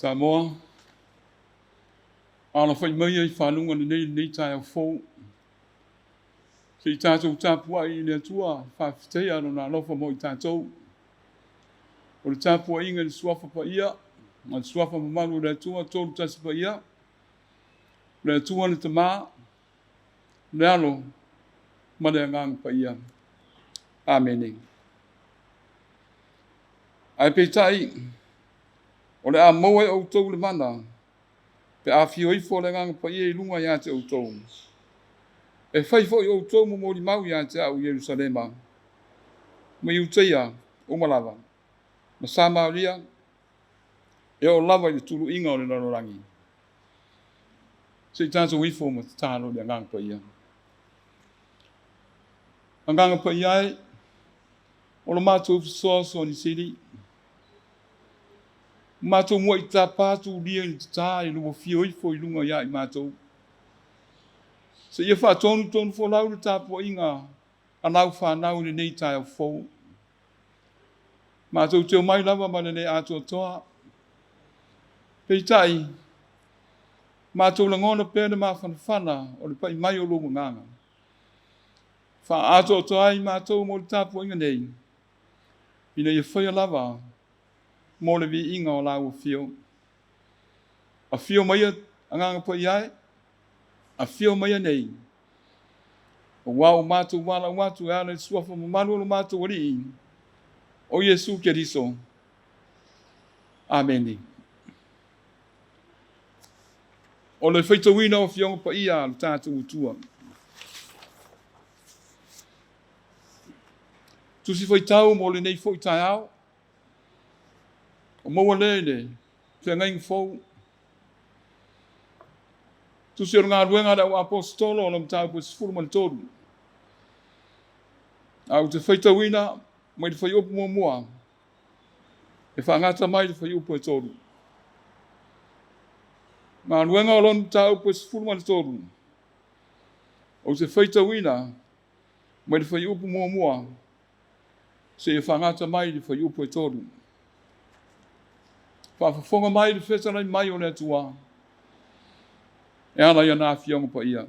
Samoa, ala fai mai ai whanunga nei Taeao fōu. Se i tātou Tapuaiga le atua, whawhitai aro nā lofa mo i tātou. O le Tapuaiga le suafa pa ia, ma le suafa mamalu le atua, tōru tasi pa ia. Le atua le tamā, le alo, ma le angang pa ia. Amen. Ai peitai, o le a moe o tau le mana, pe a fio ifo le ngang pa ia I lunga ia te o tau. E fai fo I o tau mo mori mau ia te au Yerusalema. Ma iuteia, o malava. Ma Samaria, e o lava I le tulu inga o le nanorangi. Se I tātou ifo ma te tālo le ngang pa ia. Ngang pa ia e, o le mātou fisoa so ni siri, mātou mua I tā pātou lia I tā I lumo fio ifo I lunga ia I mātou. Se ia whātonu tonu fo lau le Tapuaiga, anau whanau le nei Taeao fōu. Mātou teo mai lava ma le nei atua toa. Peitai, mātou langona pēne mā whanawhana o le pai mai o lomo nganga. Wha atua toa I mātou mo le Tapuaiga nei. Ina ia whaia lava, mo le vi inga o lau fio. A fio maia anganga pa iai, a fio maia nei. O wau mātou wala watu e ala suafa mamalu o mātou wari o Yesu Keriso. Amen. O le whaitawina o fionga pa ia le tātou utua. Tusi whaitau mo le nei fo I Taeao. O maua lele, te ngai fōu. Tusi o ngā ruenga da o apostolo o lam tau po sifuru man toru. Au te whaitawina, mai te whai opu mua mua. E whangata mai te whai opu e toru. Ngā ruenga o lam tau po sifuru man toru. O te whaitawina, mai te whai opu mua mua. Se e whangata mai te whai opu e toru. Whawhawhonga mai le whetanai mai o le atua. E ana ia nā fionga pa ia.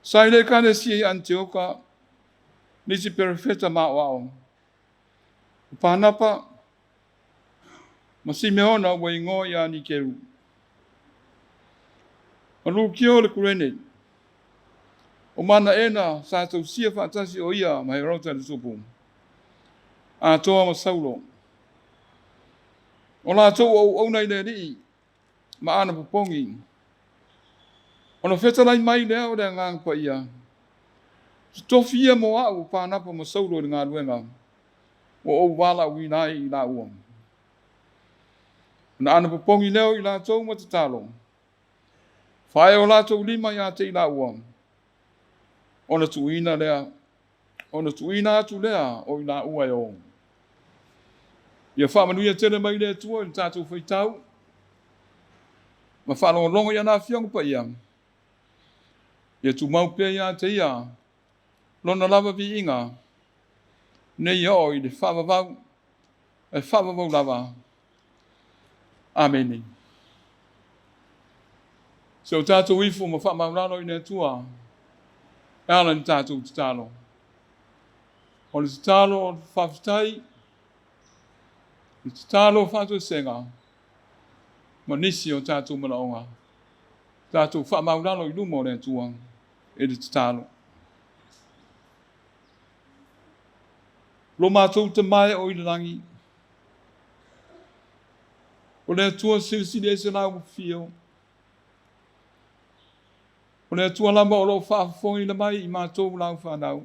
Sai le kane si e Antioka, nisi perifeta mā wao. Pānapa, ma Simeona wa ingo ia ni keru. Anu kio le kurene. O mana ena sa tau sia Faitasi o ia ma he rauta le supu. A toa ma Saulo. O la tau au nei le rii, ma ana pupongi. O na whetalai mai lea o le ngang pa ia. Tofia mo au pānapa ma Saulo le ngā ruenga. O au wala uinai I la uam. Na ana pupongi leo I la tau ma te talo. Whae o la tau lima ia te I la uam. O na tuina lea. O na tuina atu lea o I la ua e o. Ia whamanuia tene mai lea tua I tātou whaitau. Ma whalongo ia nā fionga pa ia. Ia tu mau pia ia te ia. Lona lava vi inga. Nei o I le whavavau. E whavavau lava. Amen. Se o tātou ifu ma whamaurano I nea tua. E ala ni tātou te talo. O le te talo o whawhitai. I te tālo whātua senga, ma nisi o tātou manaonga. Tātou whamaurano I lumo rea tua, e te tālo. Lo mātou te mai o I le rangi. O rea tua sirisiri e se lau fio. O rea tua lama o lo whaafongi le mai I mātou lau whanau.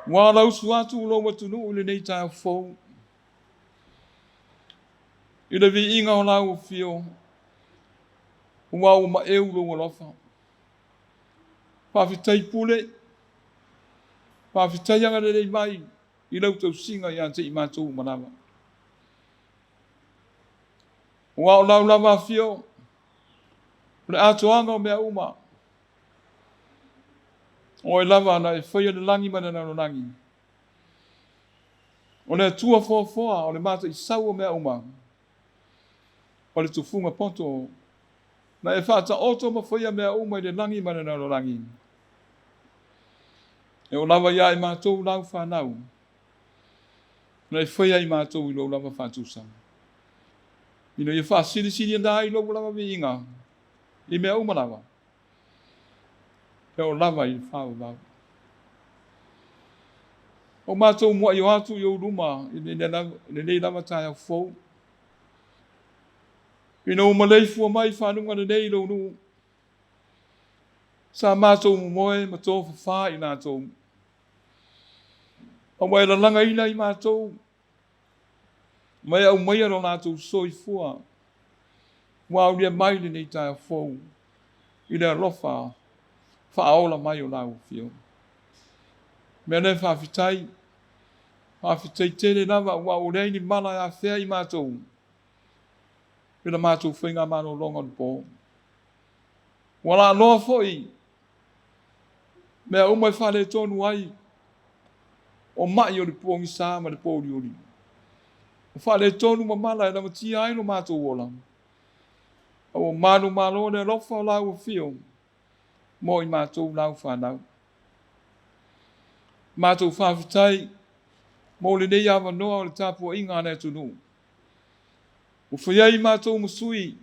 Wa lau suatu lo matunu ule nei tae fou. Ina vi inga o lau fio. Ua o ma eu lo ngolofa. Pawhitai pule. Pawhitai anga rei mai. I lau tau singa i ante i mātou manawa. Ua o lau lava fio. Le ato anga o mea uma. O e lava na e whaia le langi mana na no langi. O le tua foa o le mata i sau o mea uma. O le tufunga poto. Na e whata oto ma whaia mea uma i le langi mana na no langi. E o lava ia i mātou lau whanau. Na e whaia i mātou i lo lava whātusa. Ina i wha siri andai i lo lava vi inga. I mea uma lava. E o lava i whau lau. O mātou mua i o atu i o ruma i le nei lava tae au fou. Ina o malei fua mai whanunga le nei lo nu. Sa mātou moe ma tō whawha i nātou. O mai la langa ina i mātou. Mai au mai aro nātou soi fua. Wau lia mai le nei tae au fou. I le rofa. Whaola mai o lau fio. Mea ne whawhitai. Whawhitai tele lava ua o rei ni mala a whea i mātou. Pena mātou whainga mano longa ni pō. Wala loa foi. Mea umai whale tonu ai. O mai o li pōngi sā ma li pōri ori. O whale tonu ma mala e lama tia ai no mātou ola. O manu malo ne lofa o lau o fio. Mo i mātou lau whanau. Mātou whawhitai, mo le nei awa noa o le Tapuaiga ane tunu. O whaiai mātou masui,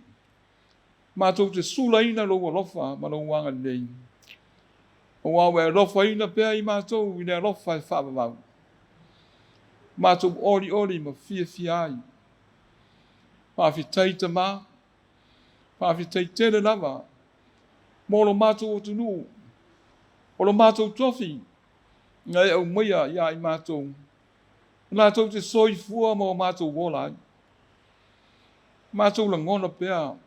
mātou te sula ina lo lofa ma lo wanga nei. O awe lofa ina pēr i mātou i le lofa e whawawau. Mātou ori ma fia ai. Whawhitai ta mā, whawhitai tere lava, mo lo mātou o tunu, o lo mātou tofi, ngai au maia ia i mātou. Mātou te soi fua mo mātou wola. Mātou la ngona pēr,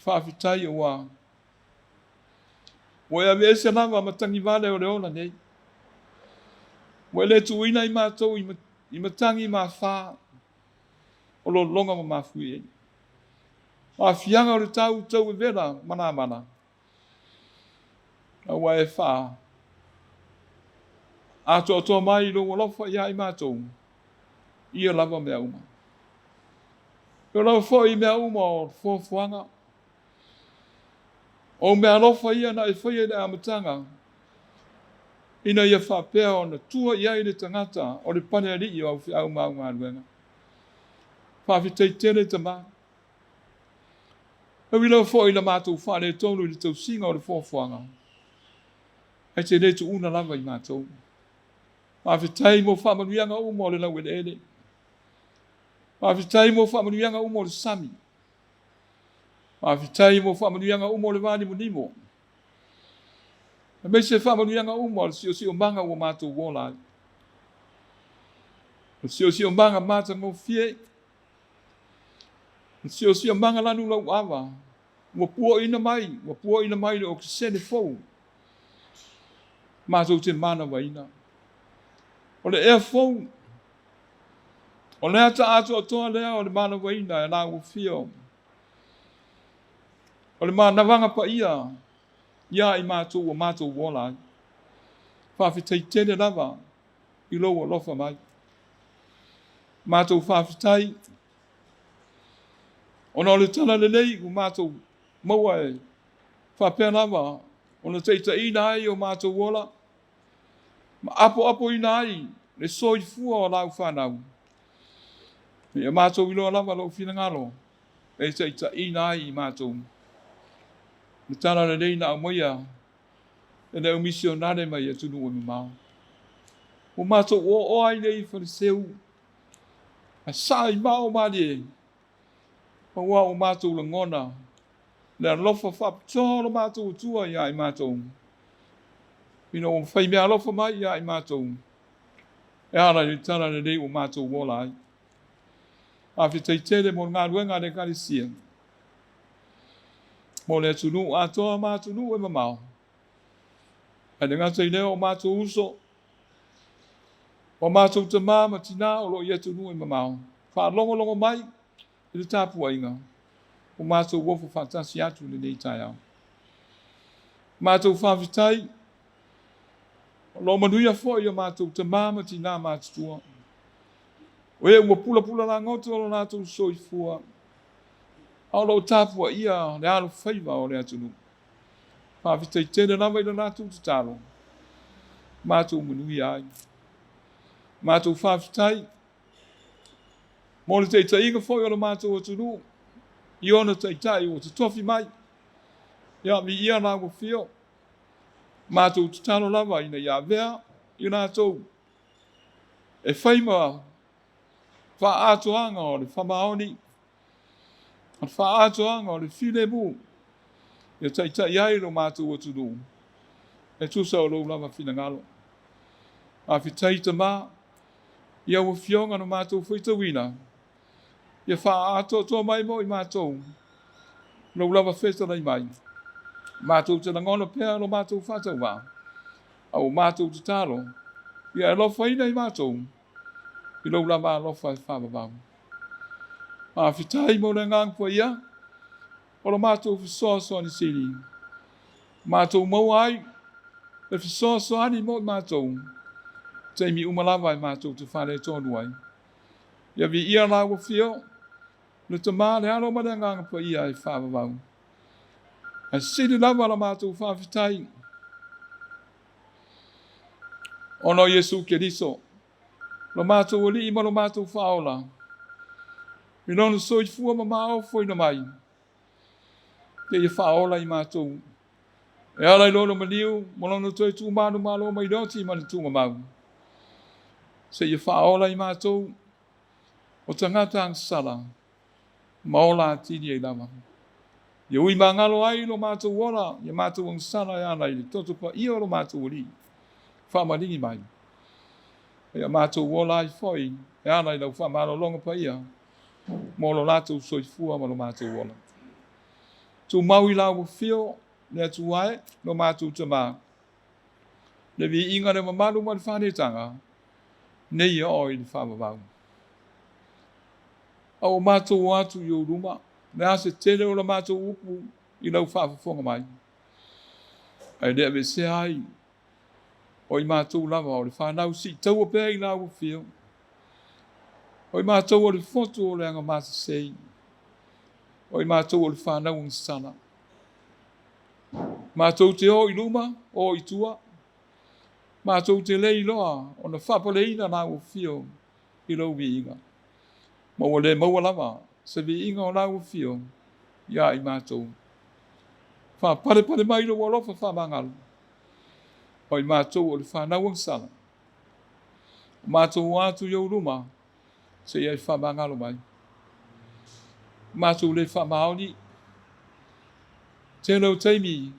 whawhitai o wā. Wa ya vese lava matangi vale o leona nei. Wa le tuina i mātou i matangi ma wha, o lo longa ma mafui. Ma fianga o le tau e vera mana. A wa e wha. Ato mai lo walofa ia i mātou. Ia lava mea uma. Yo lau fo i mea uma o fuanga. O mea lofa ia na e whaia le amatanga. Ina ia whapea o na tua ia i le tangata o le pane ali i au au mau ngā ruenga. Whawhitai tere ta mā. Hawi lau fo i la mātou whare tonu i le tau singa o le fuanga. Hei te reitu una lava i mātou. Whawhitai mo whamanuianga uma o le lau ele. Whawhitai mo whamanuianga uma o le sami. Whawhitai mo whamanuianga uma o le wāni munimo. Me se whamanuianga uma o le sio manga o mātou wola. Le sio manga māta ngō fie. Le sio manga lanu lau awa. Wa pua ina mai le o kisene fau. Mātou te mana waina. O le ea fau. O le ata ato o toa lea o le mana waina e nā fio. O le mana wanga pa ia. Ia i mātou o mātou wola. Whawhitai tere lava. I lo o lofa mai. Mātou whawhitai. O na o le tana le nei o mātou maua e. Whapea lava. O na teita ina ai o mātou wola. Ma apo ina ai. Le soi fua o lau whanau. Ia mātou ilo lava lo whina ngalo. E teita ina ai i mātou. Le tana le nei na amoia. E neu missionare mai e tunu o mimau. O mātou o ai nei whariseu. A sai mao mani e. O wā o mātou la ngona. Le alofa whapitoro mātou tua ia i mātou. Ino o whai mea alofa mai ia i mātou. E ana ni tana ni rei o mātou wola ai. A whitai tere mo ngā ruenga ne karisia. Mo le tunu atoa mātunu e mamau. E ne ngata i leo o mātou uso. O mātou te māma tina o lo i tunu e mamau. Wha longo mai i le Tapuaiga. O mātou wofo Faitasi atu le nei Taeao. Mātou whawhitai. Lo manuia fo i o mātou te māma tina mātutua. O e ua pula la ngoto o lo nātou soifua. Au lo Tapuaiga le alo whaiva o le atunu. Whawhitai tene lama i le nātou te talo. Mātou manuia ai. Mātou whawhitai. Mo le teiga fo i o lo mātou atunu. I ona teitai o te tofi mai. Ia mi ia nā ko whio. Mātou te talo lava ina ia vea. I nātou. E whaima. Wha atoanga o le whamaoni. Wha atoanga o le whilebu. Ia teitai ai lo mātou atunu. E tusa o lo lava whina ngalo. A whitai te mā. Ia ua whionga no mātou whaitawina. Ia wha ato toa mai mo i mātou. Lo lava wheta nei mai. Mātou te langona pēr lo mātou whatau wā. Au mātou te talo. Ia e lofa ina i mātou. I lo lava lofa i whababau. A whitai mo le ngāngpua ia. O lo mātou whisoasoa ni siri. Mātou mau ai. Le whisoasoa ni mo i mātou. Te mi umalava i mātou te whare tonu ai. Ia vi ia la ua whio. Le te mā le alo mare ngāngpua ia i whababau. A siri lava la mātou whawhitai. Ono Yesu Keriso. Lo mātou oli ima lo mātou whaola. Mi lono soi fua ma mao foi na mai. Ke ia whaola i mātou. E ala i lono maniu, mo lono toi tū mānu mālo mai roti i mani tūma mau. Se ia whaola i mātou. O tangata ang sala. Maola atini e lama. Ia ui mangalo ai lo mātou wala. Ia mātou ang sala e ala i. Toto pa ia lo mātou oli. Whamaringi mai. Ia mātou wala i foi. E ala i lau whamaro longa pa ia. Mo lo lātou soifua ma lo mātou wala. Tu mau i lau whio. Le atu ai. Lo mātou te mā. Le vi inga le mamalu ma le whanetanga. Nei ia oi le whamabau. Au mātou atu i o ruma. Le ase tere o la mātou upu i lau whafafonga mai. Ai lea me se ai. O i mātou lava o le whanau si. Tau o pēr i lau whio. O i mātou o le foto o le anga mātou sei. O i mātou o le whanau ang sana. Mātou te o i luma, o i tua. Mātou te lei loa, o na whapaleina lau whio i lau vi inga. Maua le maua lava, se vi inga o lau whio, ia i mātou. Wha pare mai lo walofa whamangalu. O i mātou o le whanau ang sana. Mātou atu i au luma, se ia i whamangalu mai. Mātou le whamaoni. Tēnau teimi,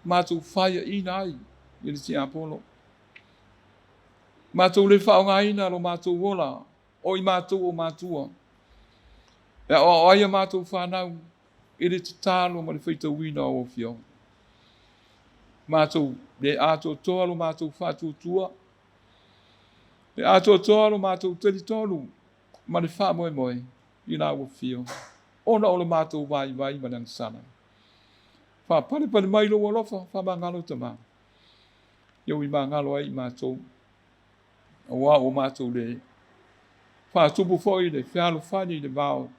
mātou whaia ina ai, i le ti apolo. Mātou le whaonga ina lo mātou wola, o i mātou o mātua. E o aia mātou whanau, i le te tālo ma le whaita wina o whio. Mātou le ato toa lo mātou whātutua. Le ato toa lo mātou teritolu, ma le wha moe, i nā o whio. Ona o le mātou vai ma le sana. Wha pare mai lo walofa, wha mangalo tama. Iau i mangalo ai i mātou. Awa o mātou le. Wha tupu foi le, whialo whani le vāo.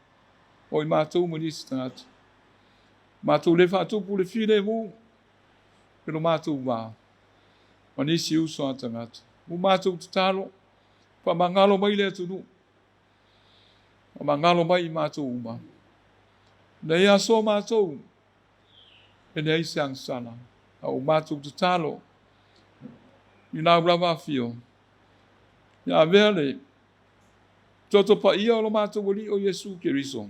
O i mātou manisi tangata. Mātou le wha tupu le while mu. Pero mātou wā. Manisi uso a tangata. Mu mātou te talo. Wha mangalo mai le atunu. Wha mangalo mai i mātou uma. Nei aso mātou. E nei se ang sana. Au mātou te talo. I nā rama whio. Ia vele. Toto pa ia o lo mātou wali o Yesu Keriso.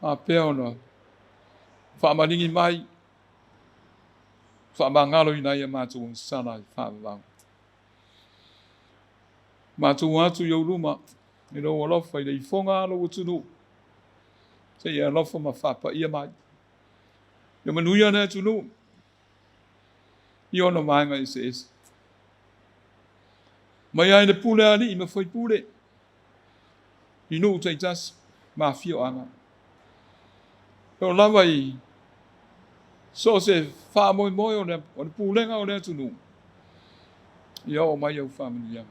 A peona. Whaamaringi mai. Whaamangalo i nai a mātou ang sana i whaamavang. Mātou atu iau luma, e lo alofa i le ifonga alo utunu. Se ia alofa ma whapa ia mai. Ia manuia ne atunu. I ona maenga i se ese. Mai ai le pule ali i ma foi pule. I nu taitas ma fio anga. Pero lava i so se wha moi moi o le pulenga o le atunu. Ia o mai au whamini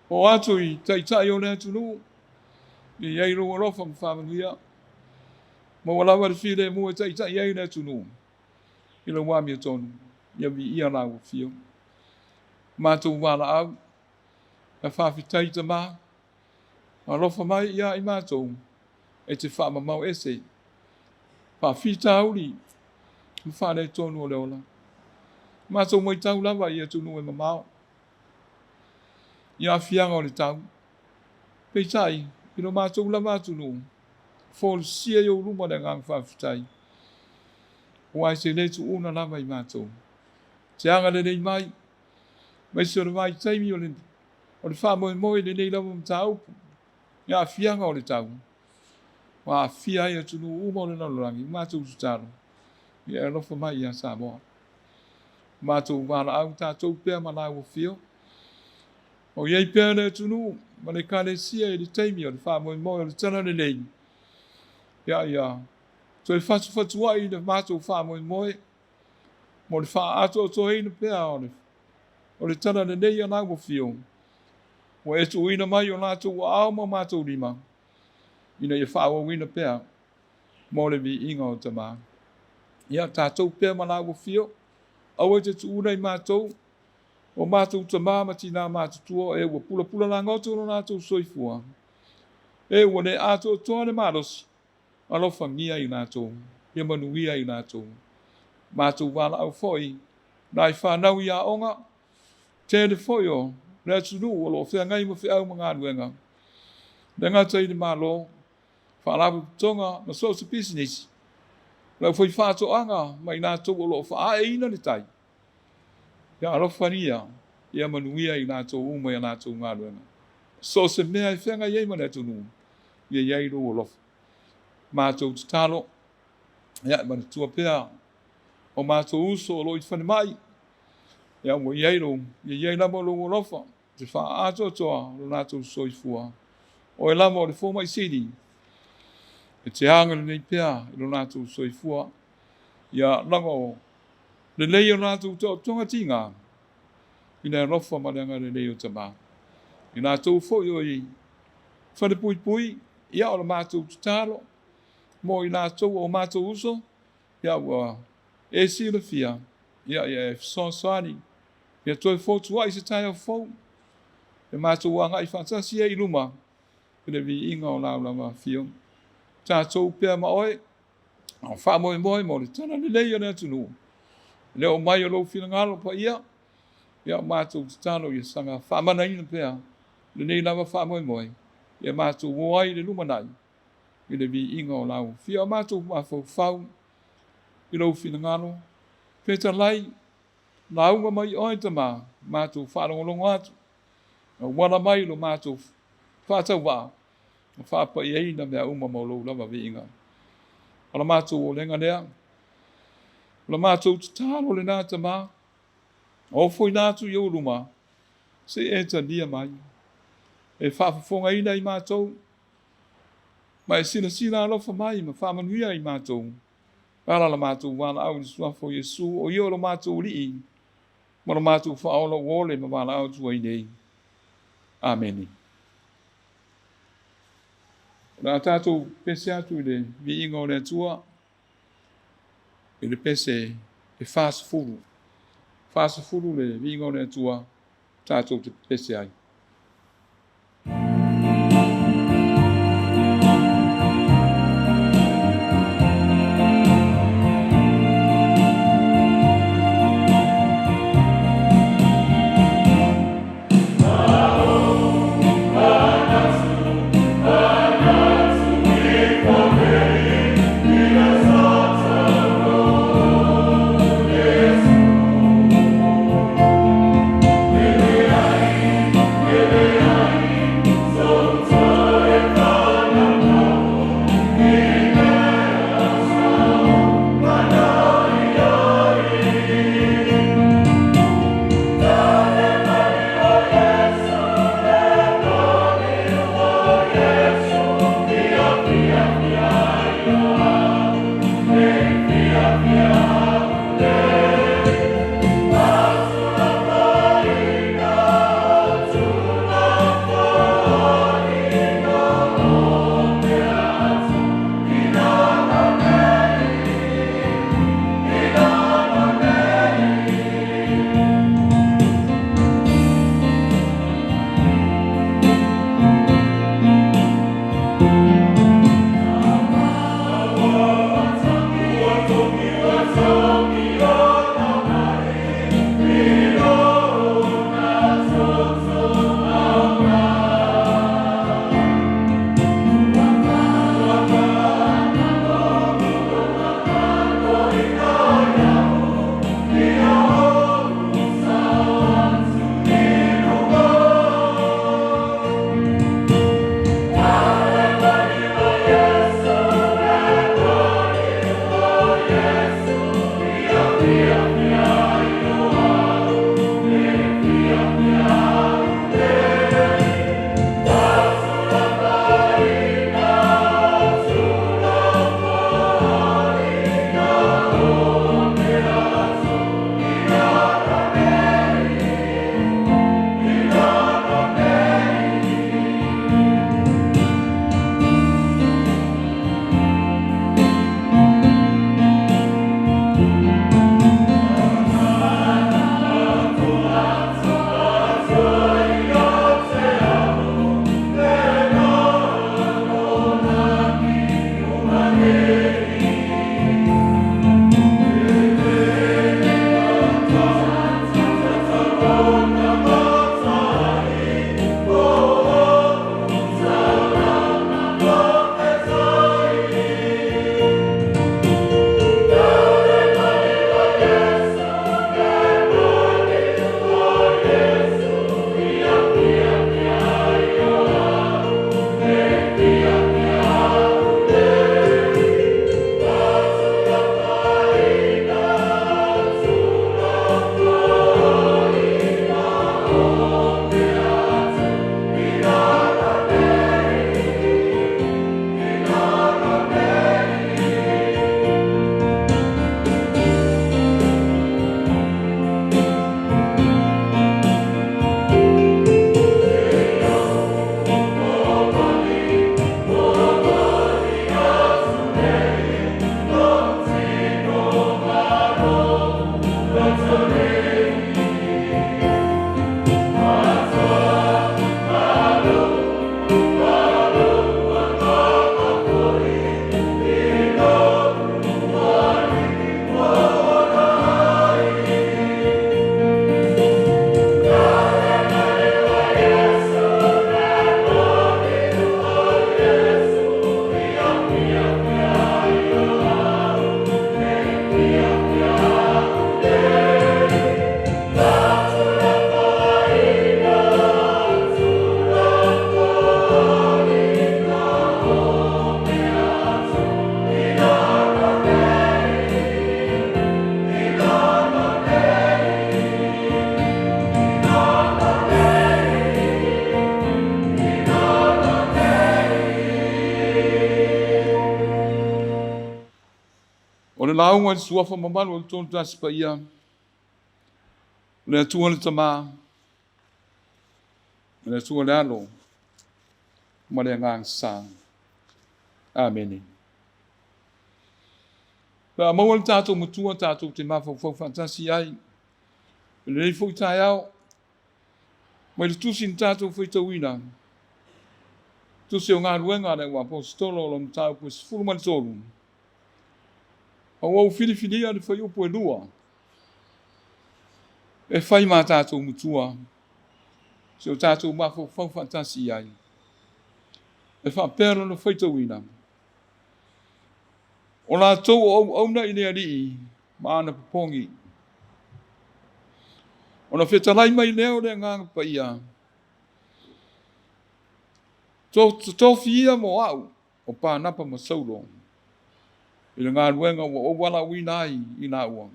o atu i taitai o le atunu. I iei rongo rofa ma whamini ma walawa le while mua taitai iei le atunu. I le wami o tonu. Ia vi ia la o fio. Mātou wala au. E whawhitai ta maa. Ma lofa mai ia i mātou. E te whaama mau ese. Whawhita auri. Mwhane tonu o leola. Mātou mai tau lava i atunu e mamao. Ia fianga o le tau. Peitai. Ino mātou lava atunu. Fōlu sia i o luma le ngang whawhitai. O ai se letu una lava i mātou. Te anga le nei mai. Mai se o le vai taimi o le whamoe moe le nei lava mtau. Ia fianga o le tau. Wa fia ia tunu uma o le nalorangi. Mātou tutaro. Ia e lofa mai ia Samoa. Mātou wala au tātou pēr malau o fio. O iei pēr le tunu. Ma le kale sia i le taimi o le whamoe moe o le tana le nei. Ia. So e fatu wai le mātou whamoe moe. Mo le wha ato o tohei na pēr o le tana le nei anau o fio. O e tu ina mai o lātou o au ma mātou lima. Ina i whaua wina pēr. Mo le vi inga o tamā. Ia tātou pēr malau o fio. Au e te tu unai mātou. O mātou tamā ma tina mātou tua. E ua pula la ngoto no lātou soifua. E ua ne ato o toa le mādosi. Alofa ngia i lātou. Ia manuia i lātou. Mātou wala au foi. Nai whanau i a onga. Tēne foi o. Rea tunu o lo whea ngai ma whea au mga anuenga. Le ngata i le mālo. Whaalapu tonga na social business. Lau foi whāto anga. Mai nātou o lo wha e ina le tai. Ia alofania. Ia manuia i nātou uma i nātou mga anuenga. So se mea i whea ngai ei mana tunu. Ia iei ro o lofa. Mātou tutalo. Ia mana tua pēr. O mātou uso o lo i whane mai. Ia mo iei ro. Ia iei lama lo o lofa. Te wha ato toa. Lo nātou soifua. O e lama o le fōma i siri. E te hanga le nei pēr. Lo nātou soifua. Ia langa o. Le lei o nātou tonga tinga. Ina e lofa ma leanga le lei o tamā. I nātou fōi o i. Whane pui. Ia o le mātou tutalo. Mo i nātou o mātou uso. Ia ua. E si le fia. Ia e fsonsani. Ia toi fōtu ai se Taeao fōu. E mātou wanga i Faitasi e i luma. Pene vi inga o laulama fio. Tātou pēr ma oe. Au whamoe moe mo le tana le leia le atunu. Leo mai o lo fina ngalo pa ia. Ia mātou tutalo i sanga whamana ina pēr. Le nei lava whamoe moe. Ia mātou woai le luma nai. I le vi inga o lau. Fia mātou mafau fau. I lo fina ngalo. Peta lai. Na unga mai oe tama. Mātou whalongolongo atu. Wala mai lo mātou whātau wā. Whāpa i eina mea uma maulo lava vi inga. Ala mātou o lenga lea. Ala mātou tutalo le nāta mā. O foi nātu i uruma. Se e ta nia mai. E whāwhafonga ina i mātou. Ma e sina alofa mai. Ma whāmanuia i mātou. Ala la mātou wala au ni suafo Yesu. O i o lo mātou li. Ma lo mātou whaola wole ma wala au tua i nei. Amen. Nā tātou pese atu le vi inga o le atua. E le pese e whāsa furu. Whāsa furu le vi inga o le atua. Tātou te pese ai. launga le suafa mamalu le tonu tasi pa ia. Le atua le tama. Le atua le alo. Ma le ngang sang. Amen. Pea maua le tātou mutua tātou te mawhau Faitasi ai. Le rei fwoi Taeao. Mai le tusi ni tātou whaitauina. Tusi o ngā ruenga le wa apostolo lo mtau po sifuru mani tolu. Au whiriwhiria le whai upo e lua. E whai mā tātou mutua. Se o tātou mawhau Faitasi ai. E whapera le whaitauina. O la tau o auna i lea rii, maana papongi. O na whetalai mai leo lea nganga pa ia. Tofi ia mo au, o pānapa ma saulo. I le ngā ruenga o wala wina ai i nā ua.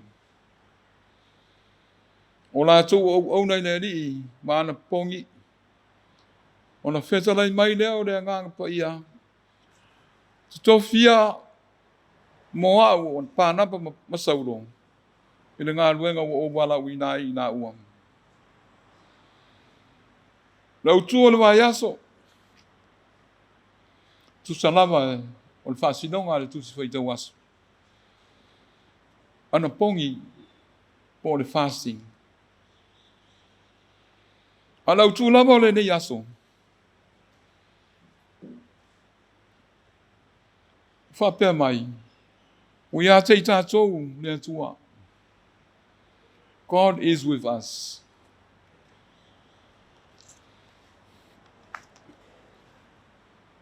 O la tau o auna i lea rii, maana papongi. O na whetalai mai leo lea nganga pa ia. Tofi ia mo au on pānapa ma saulo. I le ngā ruenga o wala wina i nā ua. Lau tua le vai aso. Tu salama o le whaasinonga le tusi whaitau aso. Ana pongi po le fasting. A lau tu lama o le nei aso. Whapea mai. We are te tātou le atua. God is with us.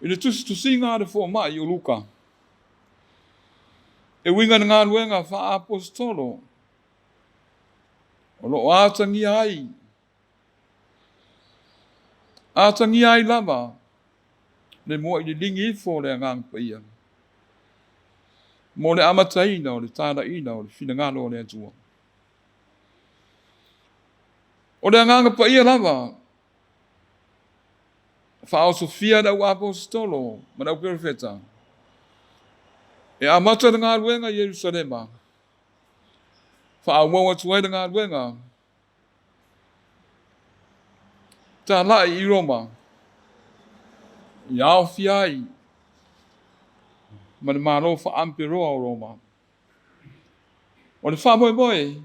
I le tusi ngā re fō mai o Luka. E winga ngā ruenga wha apostolo. O lo ātangi ai. Ātangi ai lava. Le mua i le lingi i fō le ngang pa ia. Mo le amataina o le tāraina o le whingalo o le atua. O le nganga pa ia lava. Whao Sofia da ua apostolo, manau perfeta. E amata na ngā ruenga Jerusalema. Whao maua tuai na ngā ruenga. Tā lai i Roma. I ao fiai. Ma le maro wha amperoa o Roma. O le wha moe moe.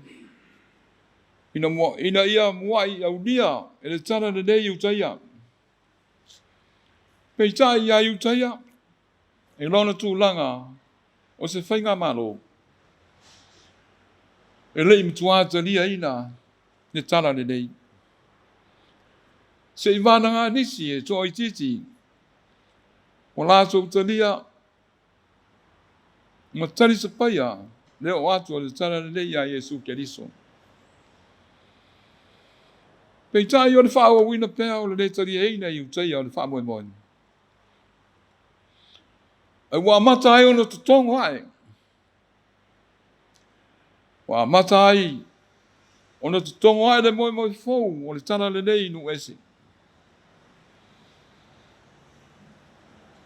Ina ia muai au lia. E le tana le nei utaia. Peitai ia utaia. E lona tūlanga. O se whainga malo. E le imtuata lia ina. Ne tana le nei. Se i wānanga nisi e tō i titi. O lātou talia. Ma tari sa paia, leo atu o le tana le nei a Yesu Keriso. Peitai o le wha wina pēa o le le tari eina i utai o le wha moe moe. E wā mata ai o na tutongo ai. Wā mata ai o na tutongo ai le moe moe fōu o le tana le nei nu ese.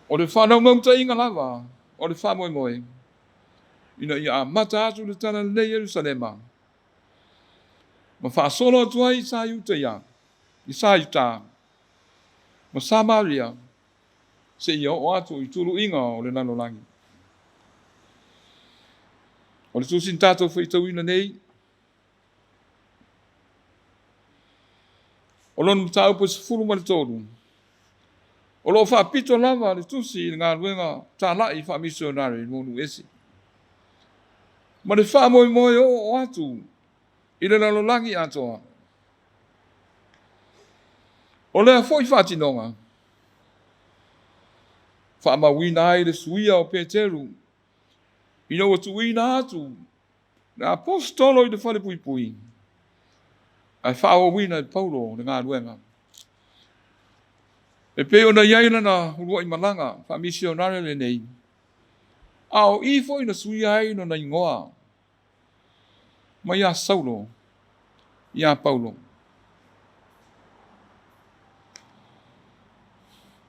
O le whanau mauta inga lava o le wha moe moe. Ina ia mata atu le tana le Jerusalema. Ma whaasolo atua i sa iuta ia. I sa iuta. Ma Samaria. Se ia o atu i tulu inga o le nanolangi. O le tusin tātou whaitauina nei. O lonu mtau po se fulu mali tōru. O lo whaapito lava le tusi i ngā ruenga tā lai Faamisionare i monu esi. Ma le wha moe moe o atu, i le nanolangi atoa. O lea fwoi whatinonga. Wha mawina ai le suia o Peteru. I no atu wina atu. Le apostolo i le whale pui pui. Ai wha o wina i Paulo le ngā ruenga. E peo na iaina na hurua i malanga, Faamisionare le nei. Ao i fo ina suia ai no na ingoa. Ma ia Saulo, ia Paulo.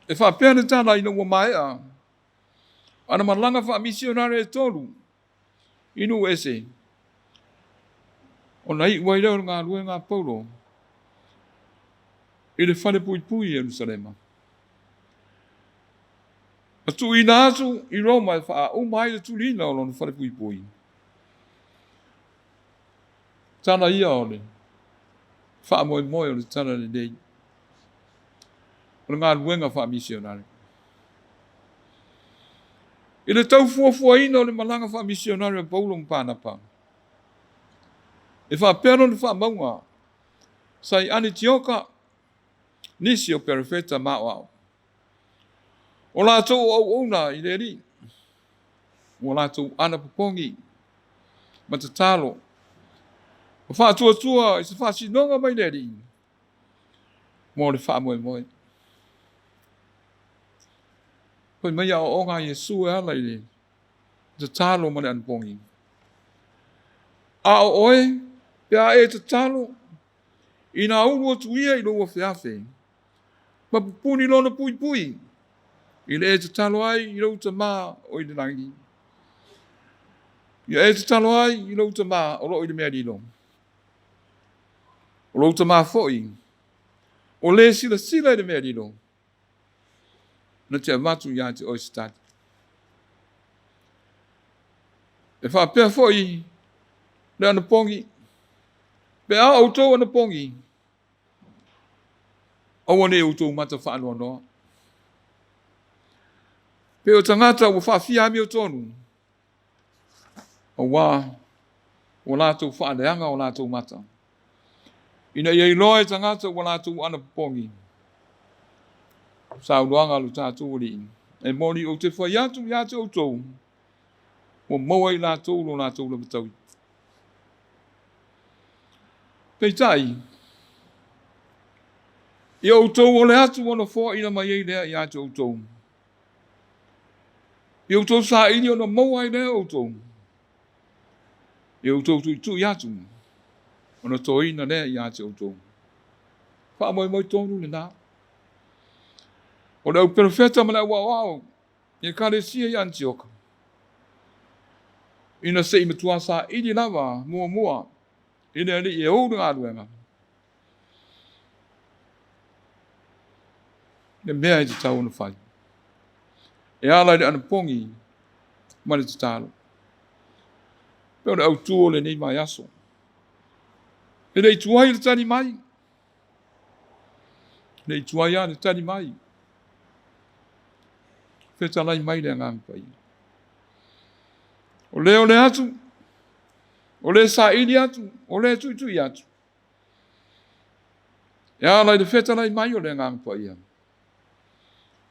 E wha pēne tāna ina ua maea. Ana malanga Faamisionare e tolu. inu ese. O nai wai leo ngā lue ngā paulo. I le whare pui pui i Jerusalema. A tu i nātu i Roma e wha o mai le tu lina o lona whare pui pui. Tana ia o le. Wha moe moe o le tana le nei. O le ngā luenga Faamisionare. I le tau fuafua ina o le malanga Faamisionare o paulo mpānapa. E wha pero ni wha maunga. Sai ani tioka nisi o perifeta mao. O lātou au ona i le ri. O lātou ana pupongi. Matatalo. O wha tua i se wha sinonga mai le ri. Mo le wha moe moe. Poi mai au o ngā Yesu e ala i le. Te talo ma le anpongi. A o oe. Pea e te talo. I nā uru o tuia i loa whiawhi. Ma pupuni lona pui pui. I le e te talo ai i lau ta mā o i le rangi. I e te talo ai i lau ta mā o lo i le mea rilo. O lau ta mā foi. O le sila sila i le mea rilo. Na te amatu i ate o i stati. E wha pēr foi le ana pongi. Pe a autou ana pongi. Awa ne autou mata wha anoa noa. Pe o tangata o wha fia mi o tonu. O wā, o lātou wha leanga o lātou mata. Ina iei loa e tangata o lātou ana pongi. Sa uruanga lu tātou uri. E mori o te whai atu i ate autou. O maua i lātou lo lātou la mataui. Pei tai. I autou o le atu ono fō ina mai ei lea i ate autou. I autou sa ini ono maua i lea autou. I autou tu i atu. Ono tō ina lea i ate autou. Wha moi moi tōnu le nā. O le au perfeta ma le au au. I kare sia i Antioka. Ina se i matua sa ini lava mua mua. Ina li e ou ngā ruenga. Le mea i te tau na whai. E ala le ana pongi. Ma le te talo. Peo le au tuo le nei mai aso. E le i tuai le tani mai. Le i tuai a le tani mai. Feta lai mai le ngang pai. O le atu. O le sa ili atu. O le tui atu. E ala le feta lai mai o le ngang pai.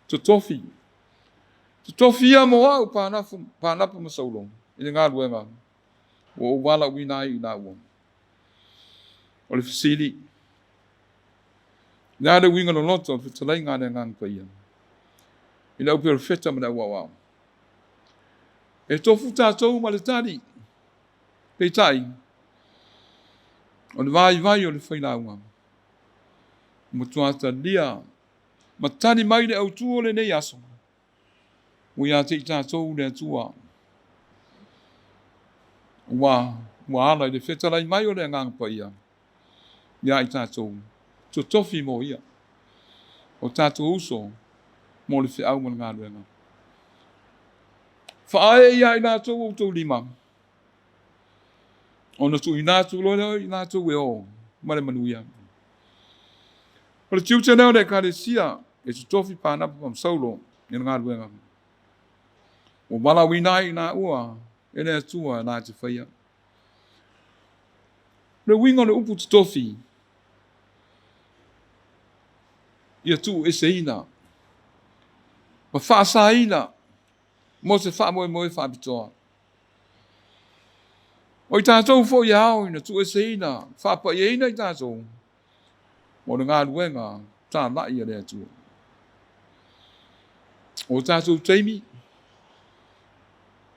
To tofi. To tofi a mo au pānapa masaulong. I le ngā ruenga. O wala winai i nā uam. O le fasili. Nā le winga no loto. Feta lai ngā le ngang pai. I le au perfeta ma le au. E tofu tātou ma le tani. Pei tai. O le vai o le whainaunga. Mutuata lia. Ma tani mai le au tuo le nei aso. Ui a te i tātou le atua. Wa ala i le whetalai mai o le ngang pa ia. Ia i tātou. To tofi mo ia. O tātou uso. Mo le whiau ma ngā ruenga. Whaae ia i nātou o tau lima. O na tu i nātou loa i nātou e o. Mare manuia. O le tiu tenau le kare sia. E tu tofi pānapa pam saulo. I ngā ruenga. O wala winai i nā ua. E le atua nā te whaia. Le winga le upu tu tofi. Ia tu e se ina. Ma whaasa ina. Mo se wha moe whaapitoa. O i tātou fo i hao ina tu e se ina. Whaapa i ina i tātou. Mo na ngā ruenga. Tā lai a lea tua. O tātou teimi.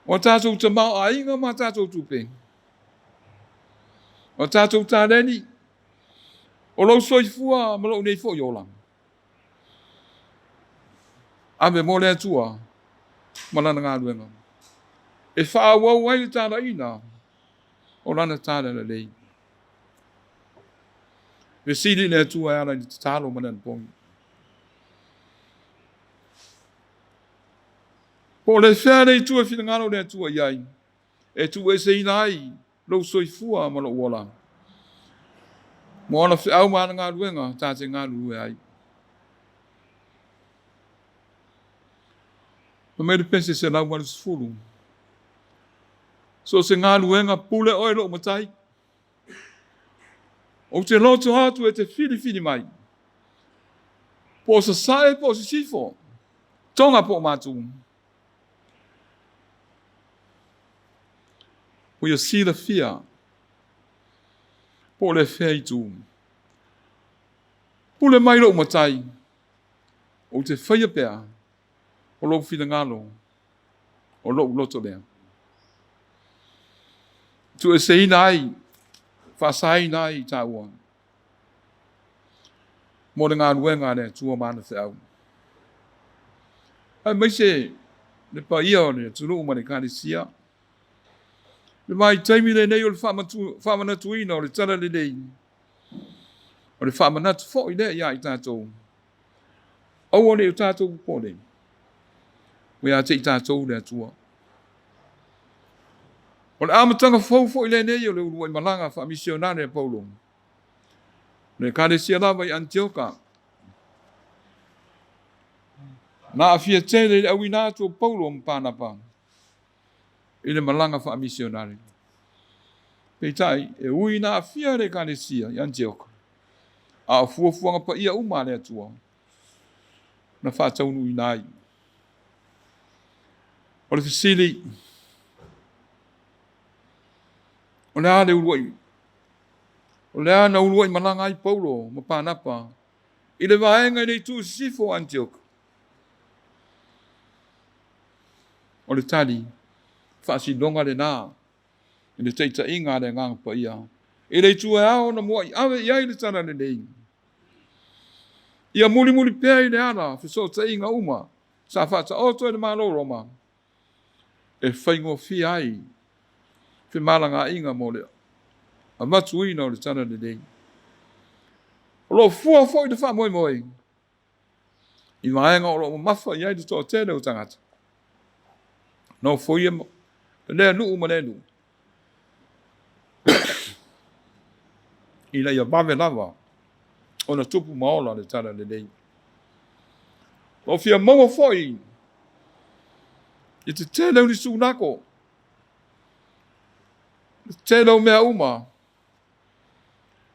O tātou te mau a inga ma tātou tupe. O tātou tā reni. O lau soifua ma lau nei fo i olang. Ame mo lea tua. Malana ngā ruenga. E whaawau ai le tāla ina. O lana tāla le lei. E siri le atua e ala ni tālo manan pongi. Po le whea nei tua whina ngaro le atua iai. E tu e se ina ai. Lau soifua ma lo uola. Mo ana whiau maana ngā ruenga. Tāte ngā rue ai. Ma mele pese se lau malu sifuru. So se ngā ruenga pule oi lo matai. O te loto hatu e te whiri mai. Po sa sae po si sifo. Tonga po mātu. O ia sila fia. Po le whea i tū. Pule mai lo matai. O te whaia pēa. O lo whina ngalo. O lo loto lea. Tu e se ina ai. Whasai ina ai tā ua. Mo le ngā ruenga le tua mana te au. Ai mai se le pa ia o le tulu umane kāne sia. Le mai taimi le nei o le whamanatu ina o le tala le nei. O le whamanatu fo i le ia i tātou. Au o le o tātou pōne. Wea te i tātou le atua. O le amatanga fo i le nei o le urua i malanga Faamisionare Paulo. Le kāne sia lava i Antioka. Na afia tele le au inatu o Paulo mpānapa. I le malanga Faamisionare. Peitai, e ui na afia le kāne sia i Antioka. A fuafuanga pa ia uma le atua. Na whātaunu i nai. O le fisili. O le ale uruai. O le ana uruai malanga i Paulo, ma pānapa. I le vaenga i le tu sifo Antioka. O le tali, whaasi longa le nā. I le teita inga le nganga pa ia. I le tu ao na mua i awe i ai le tana le nei. Ia muli pēa i le ana, fiso ta inga uma. Sa whata oto e le malo roma. E whaingo fi ai. Fi malanga inga mo le. A matu ina o le tana le nei. O lo fua foi de wha moi. I maenga o lo mafa i ai de tō tēne o tangata. No foi e lea nuu ma lea nuu. I la ia bave lava. O na tupu maola le tana le nei. O fia maua foi. I te tēne uni sūnako. Tēne o mea uma.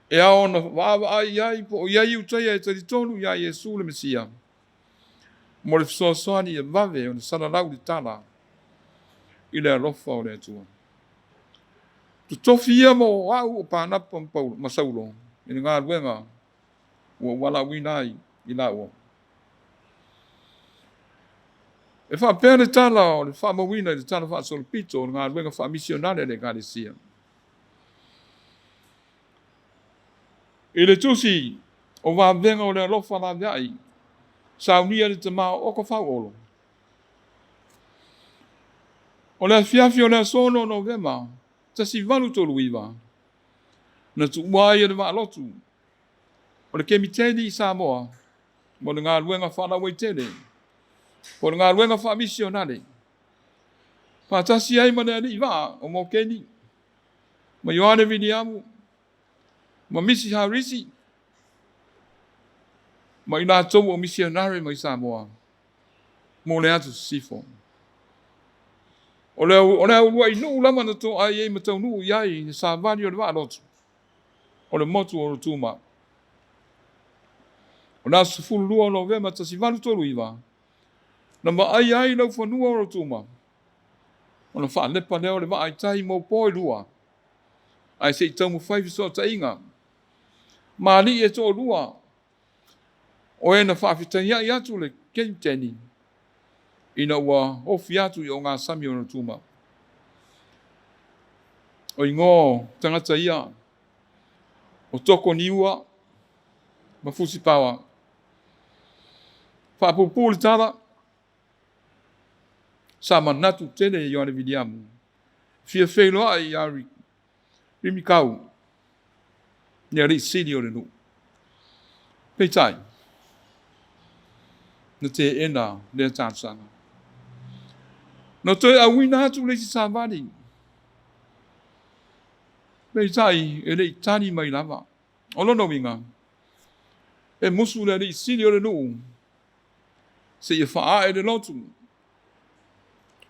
E ao na wawa ai ai po iai utaia e tari tonu iai Jesu le Mesia. Mo le fisoasoani e vave o na saralau li tala. I le alofa o le atua. Tu tofi ia mo au o pānapa mpau masaulo. I ngā ruenga. Ua wala winai i la ua. E wha pēne tala o le wha mawina i le tala wha solpito o ngā ruenga wha misionare le kāre sia. I le tusi o wavenga o le alofa la viai. Saunia le te mao oko whau olo. O le fiafi o le sono no vema. Tasi valu tolu iwa. Na tu uai le maalotu. O le kemiteni i Samoa. Mo le ngā ruenga whana waitele. O le ngā ruenga Faamisionare. Faitasi ai mana ni iwa o mo keni. Ma Yohane Viniamu. Ma misi harisi. Ma ina tau o Missionary mai Samoa. Mo le atu sifo. O le urua i nuu lama na tō ai e matau nuu iai sa vani o le waa lotu. O le motu o le tūma. O nā sufuru lua o novema tasi vanu tolu iwa. Na ma ai lau whanua o le tūma. O na wha lepa leo le maa i tahi mo poi lua. Ai se i tau mu whaifi so ta inga. Ma li e tō lua. O e na whawhitangi i atu le kenteni. Ina ua ofi atu i o ngā sami o na tūma. O i ngō tangata ia. O toko niua. Ma fusi pawa. Whapupū le tala. sa manatu tele i ane vidiamu. Fia wheloa i ari rimi kau. Ni ari siri o le nu. Peitai. Na te ena le tātsanga. No toi a wina atu le si sāwari. Peitai e le i tani mai lava. Olono winga. E musu le i siri o le nu. Se i whaa e le lotu.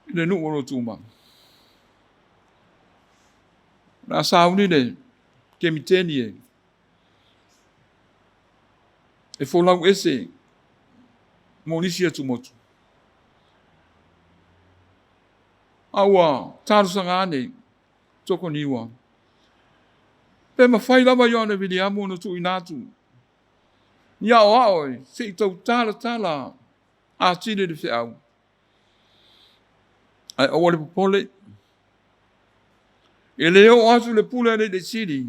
I le nu o lo tūma. Na sauni le ke miteni e. E folau ese mo nisi atu motu. Awa tarusanga ane toko niwa. Pe mawhai lava i ane vidiamu no tu inatu. Ni ao aoi, se i tau tala a tine de whiau. Ai awale popole. E leo atu le pule ane de siri.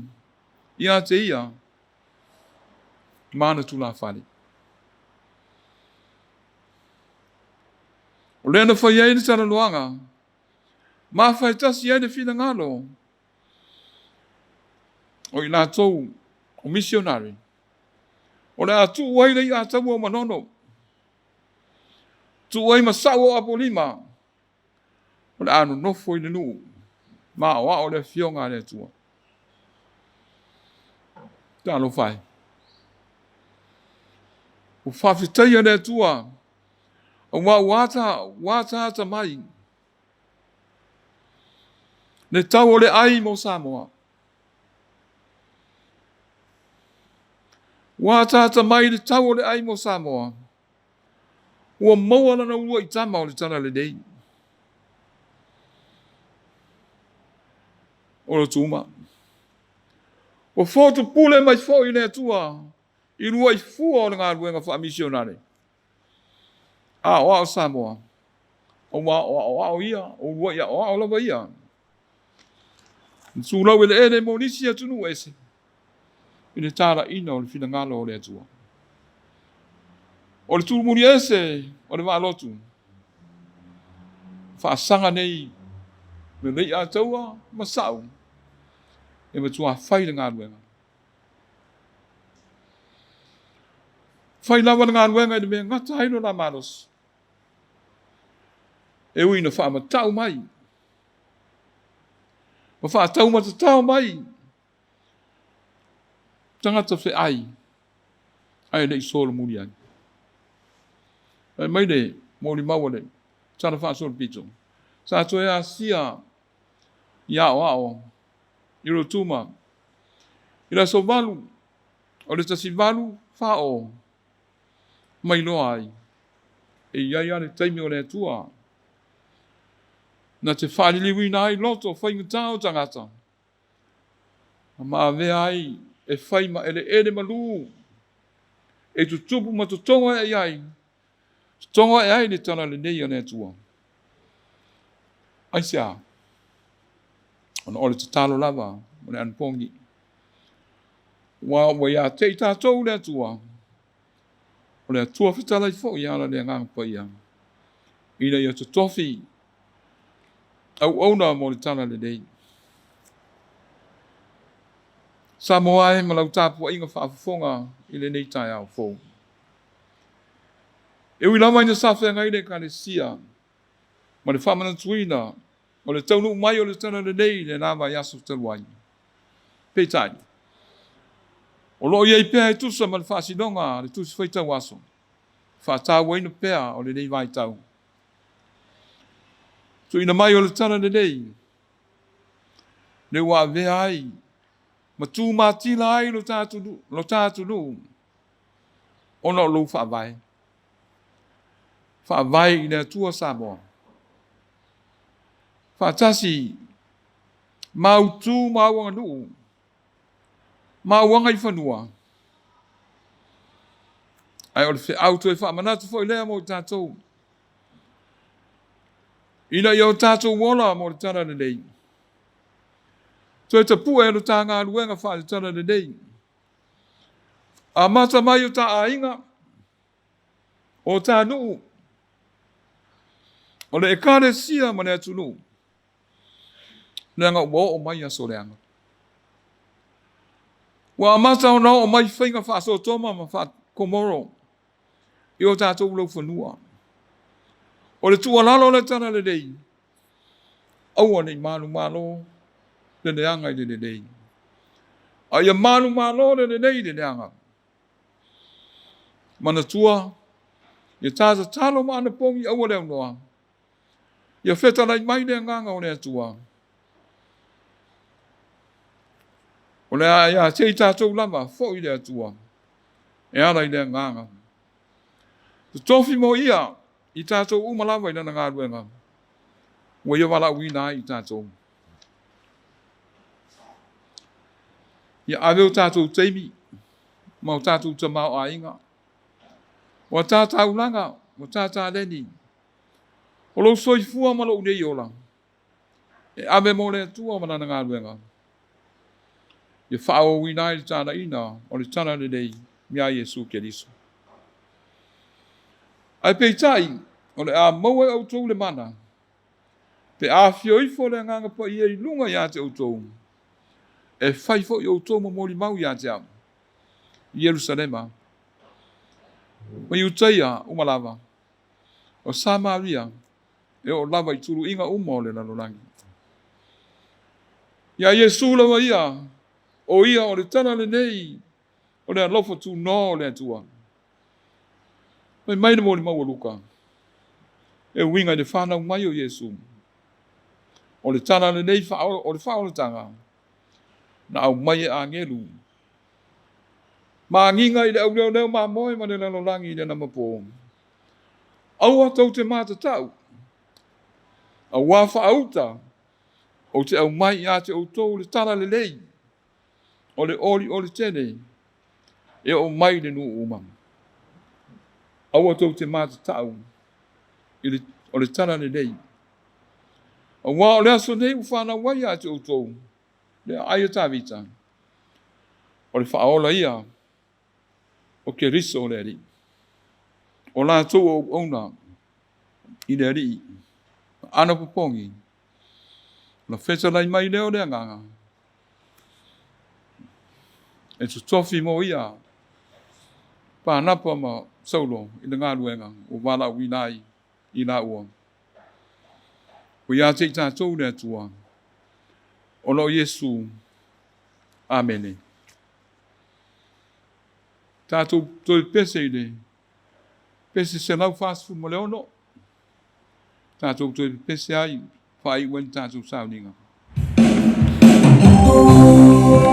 Ia te ia. Mana tu la whare. O lena whai aile tana luanga. Ma Faitasi aile whina ngalo. O i la tau o Missionary. O le atu waile i a tau o manono. Tu wai masau o apolima. O le anu nofo i le nuu. Ma o le fionga le tua. Talo whai. O whawhitaia le tua. O wata ata mai. Le tau o le ai mo Samoa. Wata ata mai le tau o le ai mo Samoa. Ua maua lana ua i tama o le tana le dei. O le tuma. O fotu pule mai fo i le tua. I rua i fua o le ngā ruenga Faamisionare. A o Samoa. O ia. O rua ia. O lava ia. Sulau ele ere mo nisi atunu ese. I le tāra ina o le whina ngalo o le atua. O le tūmuri ese, o le wālotu. Whaasanga nei, me rei a taua, masau. E matua whai le ngā ruenga. Whai lawa le ngā ruenga i le mea ngata haino la manos. E ui na wha matau mai. Ma wha tau matatau mai. Tangata whi ai. Ai nei solo muri ai. Ai mai le, mōri maua le. Tana wha solo pito. Sa to ea sia. Ia o ao. Iro tuma. Ira so valu. O le tasi valu. Wha o. Mai loa ai. E iai ane taimi o le tua. Na te whaariliwi na ai loto. Whainga tau tangata. Ma avea ai. E whaima ele malu. E tu tupu ma tu tonga e ai. Tonga e ai le tana le nei ane tua. Ai sia. Ona ole te talo lava. Ona anpongi. Wa ia te i tātou le tua. O le tua whitala i fo i ala le ngang pa ia. Ina ia te tofi. Au auna mo le tana le nei. Samoa e malau Tapuaiga whaafafonga i le nei Taeao fōu. E ui lama ina sawhea ngai le kalesia. Ma le whamana tuina. O le taunu mai o le tana le nei le nama i aso taluai. Peitai. O loo iei pēa e tusa ma le whaasinonga le tusi whaitau aso. Whaatau waina pēa o le nei vai tau. Tuina mai o le tana le nei. Le wa vea ai. Ma tū mātila ai lo tātu nu. Ona o lou whaavai. Whaavai i le atua Samoa. Faitasi. Mau tū mauanga nu. Mauanga i whanua. Ai o le whi auto e whaamanatu fo i lea mo i tātou. Ina i o tātou wola mo le tana le nei. So e tapu e no tā ngā ruenga whaare tana le nei. A mata mai o tā ainga. O tā nuu. O le ekaresia ma le atunu. Lenga wo o mai aso leanga. Wa amasa ona o mai whainga whaaso toma ma wha komoro. I o tātou lau whanua. O le tua lalo le tana le dei. Aua nei manu malo le neanga i le dei. A ia manu malo le dei le neanga. Mana tua, ia tāsa talo mana pongi aua leo noa. Ia wheta lai mai le nganga o le tua. O le ia te i tātou lama, fo i le tua. E ala i le nganga. Te tofi mo ia, i tātou umalawa i nana ngā ruenga. Wa ia wala wina i tātou. Ia aweo tātou teimi, mau tātou tamau a inga. Wa tātou langa, wa tātou leni. O lo soifua ma lo unei ola. E awe mo le tua ma nana ngā ruenga. Ia whao wina i tāna ina, o le tana le nei, mia Jesu Keriso. Ai peitai, o le a maua au tau le mana. Pe a fioifo le nganga pa ia i lunga ia te au tau. E whaifo i au tau ma mori mau ia te am. Jerusalema. Ma i utaia umalawa. O Samaria. E o lava i turu inga uma le lalolangi. Ia Jesu lawa ia. O ia o le tana le nei. O le alofa tu no le atua. Mai le mori mau luka. E winga de whanau mai o Jesu. O le tana le nei o le whao le tanga. Na au mai e a ngelu. Ma nginga i le au leo ma moe ma le lalolangi i le namapo. Au atau te mata tau. Au wafa auta. O te au mai a te autou le tana le nei. O le oli o le tene. E o mai le nu umam. Au atau te mata tau. O le tana le nei. O wā o le aso nei u whana wai a te autou. Le aia tāwita. O le whaola ia. O ke riso o le ri. O la tau o ona. I le ri. Ana popongi. La wheta lai mai leo le nganga. E tu tofi mo ia. Pānapa ma saulo i le ngā luenga. O wala winai i la ua. O ia te tātou le atua. O lo Jesu. Amene. Tātou toi pese i le. Pese se lau whāsifu mo leo no. Tātou toi pese ai. Whai wen tātou sauninga. Oh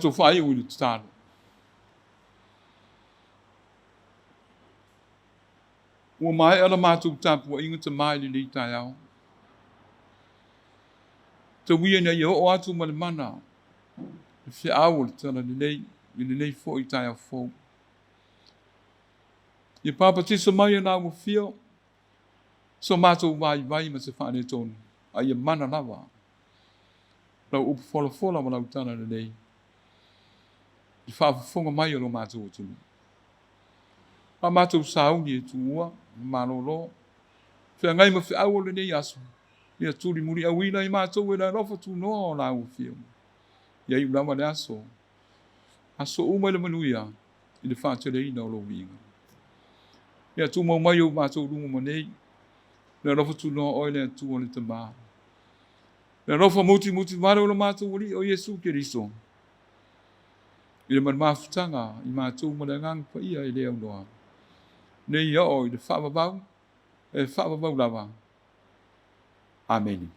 mātou whai ui le tālo. Ua mai ala mātou Tapuaiga te mai le nei Taeao. Te wia na i o atu ma le mana. Le whia au le tala le nei fo i Taeao fo. I papa tisa mai na ua fio. So mātou vai ma se whane tonu. A ia mana lava. Lau upu fola ma lau tana le nei. I whaafonga mai alo mātou o tunu. A mātou saungi e tuua, malolo. Whia ngai ma whia au le nei asu. Ia turi muri awina i mātou e la rofa tu noa o la ua fio. Ia i ulawa le aso. Aso uma le manuia. I le whaatele ina o lo vinga. Ia tu mau mai o mātou rungu ma nei. Le rofa tu noa oi le tu o le tama. Le rofa muti mare o le mātou uli o Yesu Keriso. I le marmafutanga i mātou ma le ngang pa ia i le au noa. Nei ia o i le whaababau. E whaababau lava. Amen.